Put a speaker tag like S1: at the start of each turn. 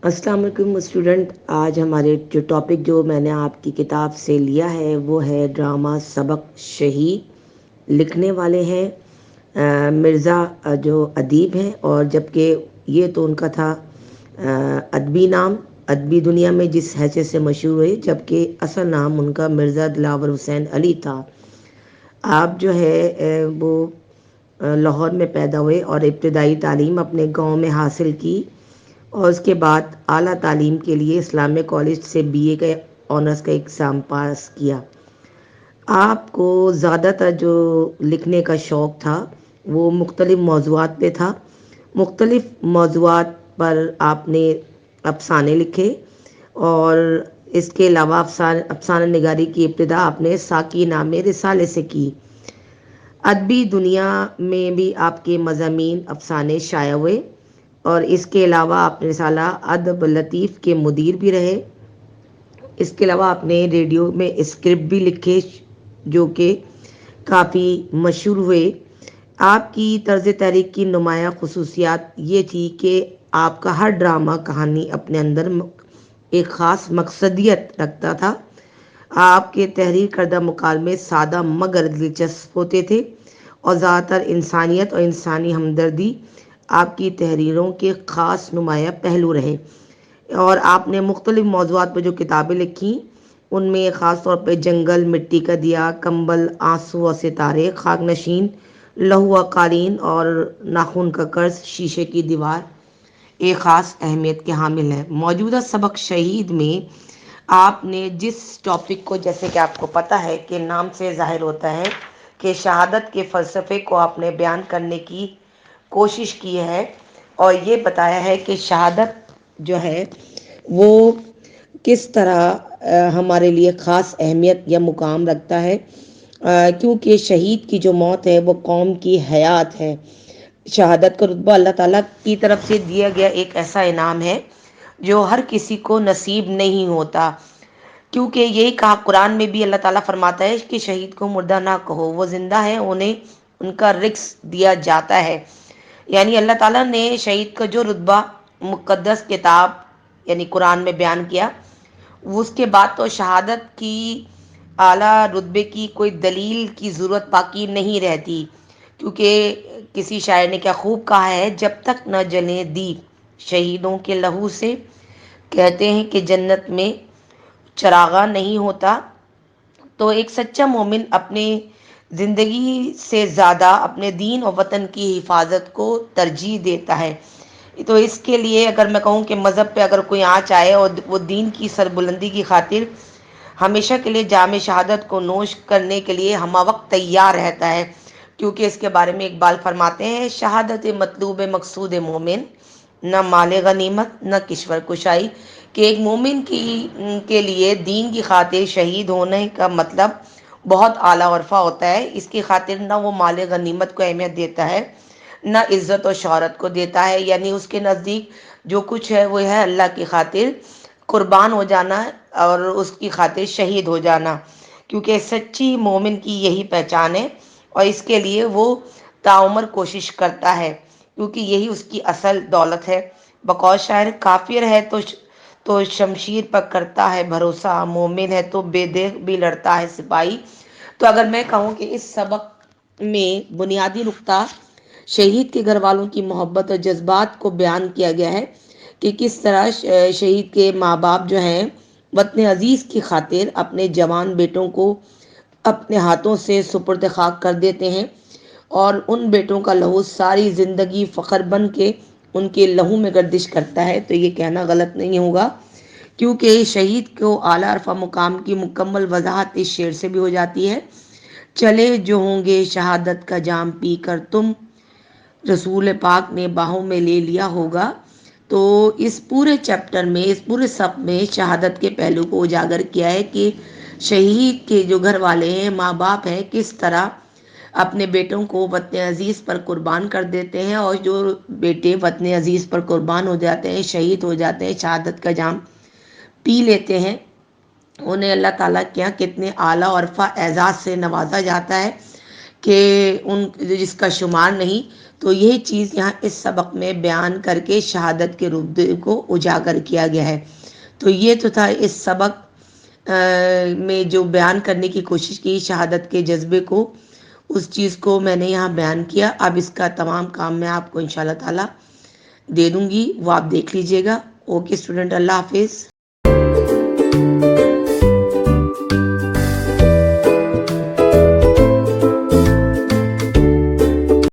S1: السلام علیکم اسٹوڈنٹ. آج ہمارے جو میں نے آپ کی کتاب سے لیا ہے وہ ہے ڈرامہ سبق شہید. لکھنے والے ہیں مرزا جو ادیب ہیں، اور جبکہ یہ تو ان کا تھا ادبی نام، ادبی دنیا میں جس حیثیت سے مشہور ہوئے، جبکہ اصل نام ان کا مرزا دلاور حسین علی تھا. آپ جو ہے وہ لاہور میں پیدا ہوئے اور ابتدائی تعلیم اپنے گاؤں میں حاصل کی، اور اس کے بعد اعلیٰ تعلیم کے لیے اسلامیہ کالج سے BA کا آنرس کا ایگزام پاس کیا. آپ کو زیادہ تر جو لکھنے کا شوق تھا وہ مختلف موضوعات پہ تھا. مختلف موضوعات پر آپ نے افسانے لکھے، اور اس کے علاوہ افسانہ نگاری کی ابتدا آپ نے ساکی نامے رسالے سے کی. ادبی دنیا میں بھی آپ کے مضامین افسانے شائع ہوئے، اور اس کے علاوہ آپ نے رسالہ ادب لطیف کے مدیر بھی رہے. اس کے علاوہ آپ نے ریڈیو میں اسکرپٹ بھی لکھے جو کہ کافی مشہور ہوئے. آپ کی طرز تحریک کی نمایاں خصوصیات یہ تھی کہ آپ کا ہر ڈرامہ کہانی اپنے اندر ایک خاص مقصدیت رکھتا تھا. آپ کے تحریر کردہ مکالمے سادہ مگر دلچسپ ہوتے تھے، اور زیادہ تر انسانیت اور انسانی ہمدردی آپ کی تحریروں کے خاص نمایاں پہلو رہے. اور آپ نے مختلف موضوعات پر جو کتابیں لکھیں ان میں خاص طور پہ جنگل، مٹی کا دیا، کمبل، آنسو اور ستارے، خاک نشین، لہو قالین اور ناخن کا قرض، شیشے کی دیوار ایک خاص اہمیت کے حامل ہے. موجودہ سبق شہید میں آپ نے جس ٹاپک کو، جیسے کہ آپ کو پتہ ہے کہ نام سے ظاہر ہوتا ہے کہ شہادت کے فلسفے کو آپ نے بیان کرنے کی کوشش کی ہے، اور یہ بتایا ہے کہ شہادت جو ہے وہ کس طرح ہمارے لیے خاص اہمیت یا مقام رکھتا ہے، کیونکہ شہید کی جو موت ہے وہ قوم کی حیات ہے. شہادت کا رتبہ اللہ تعالیٰ کی طرف سے دیا گیا ایک ایسا انعام ہے جو ہر کسی کو نصیب نہیں ہوتا، کیونکہ یہی کہا قرآن میں بھی اللہ تعالیٰ فرماتا ہے کہ شہید کو مردہ نہ کہو، وہ زندہ ہے، انہیں ان کا رزق دیا جاتا ہے. یعنی اللہ تعالیٰ نے شہید کا جو رتبہ مقدس کتاب یعنی قرآن میں بیان کیا، اس کے بعد تو شہادت کی اعلیٰ رتبے کی کوئی دلیل کی ضرورت باقی نہیں رہتی، کیونکہ کسی شاعر نے کیا خوب کہا ہے، جب تک نہ جلیں دیپ شہیدوں کے لہو سے، کہتے ہیں کہ جنت میں چراغاں نہیں ہوتا. تو ایک سچا مومن اپنے زندگی سے زیادہ اپنے دین اور وطن کی حفاظت کو ترجیح دیتا ہے. تو اس کے لیے اگر میں کہوں کہ مذہب پہ اگر کوئی آنچ آئے اور وہ دین کی سربلندی کی خاطر ہمیشہ کے لیے جام شہادت کو نوش کرنے کے لیے ہمہ وقت تیار رہتا ہے، کیونکہ اس کے بارے میں اقبال فرماتے ہیں، شہادت مطلوب مقصود مومن، نہ مال غنیمت نہ کشور کشائی. کہ ایک مومن کے لیے دین کی خاطر شہید ہونے کا مطلب بہت اعلیٰ عرفہ ہوتا ہے. اس کی خاطر نہ وہ مال غنیمت کو اہمیت دیتا ہے، نہ عزت و شہرت کو دیتا ہے. یعنی اس کے نزدیک جو کچھ ہے وہ ہے اللہ کی خاطر قربان ہو جانا اور اس کی خاطر شہید ہو جانا، کیونکہ سچی مومن کی یہی پہچان ہے، اور اس کے لیے وہ تعمر کوشش کرتا ہے، کیونکہ یہی اس کی اصل دولت ہے. بقول شاعر، کافر ہے تو شمشیر پر کرتا ہے بھروسہ، مومن ہے تو بے دیکھ بھی لڑتا ہے سپاہی. تو اگر میں کہوں کہ اس سبق میں بنیادی نقطہ شہید کے گھر والوں کی محبت اور جذبات کو بیان کیا گیا ہے، کہ کس طرح شہید کے ماں باپ جو ہیں وطن عزیز کی خاطر اپنے جوان بیٹوں کو اپنے ہاتھوں سے سپرد خاک کر دیتے ہیں، اور ان بیٹوں کا لہو ساری زندگی فخر بن کے ان کے لہو میں گردش کرتا ہے. تو یہ کہنا غلط نہیں ہوگا، کیونکہ شہید کو اعلیٰ عرفہ مقام کی مکمل وضاحت اس شعر سے بھی ہو جاتی ہے، چلے جو ہوں گے شہادت کا جام پی کر تم، رسول پاک نے باہوں میں لے لیا ہوگا. تو اس پورے چیپٹر میں، اس پورے صف میں شہادت کے پہلو کو اجاگر کیا ہے کہ شہید کے جو گھر والے ہیں، ماں باپ ہیں، کس طرح اپنے بیٹوں کو وطن عزیز پر قربان کر دیتے ہیں، اور جو بیٹے وطن عزیز پر قربان ہو جاتے ہیں، شہید ہو جاتے ہیں، شہادت کا جام پی لیتے ہیں، انہیں اللہ تعالیٰ کے یہاں کتنے اعلیٰ عرفہ اعزاز سے نوازا جاتا ہے کہ ان جس کا شمار نہیں. تو یہ چیز یہاں اس سبق میں بیان کر کے شہادت کے روپ کو اجاگر کیا گیا ہے۔ تو یہ تو تھا اس سبق میں جو بیان کرنے کی کوشش کی شہادت کے جذبے کو، اس چیز کو میں نے یہاں بیان کیا۔ اب اس کا تمام کام میں آپ کو انشاءاللہ تعالی دے دوں گی، وہ آپ دیکھ لیجئے گا۔ اوکے اسٹوڈنٹ، اللہ حافظ۔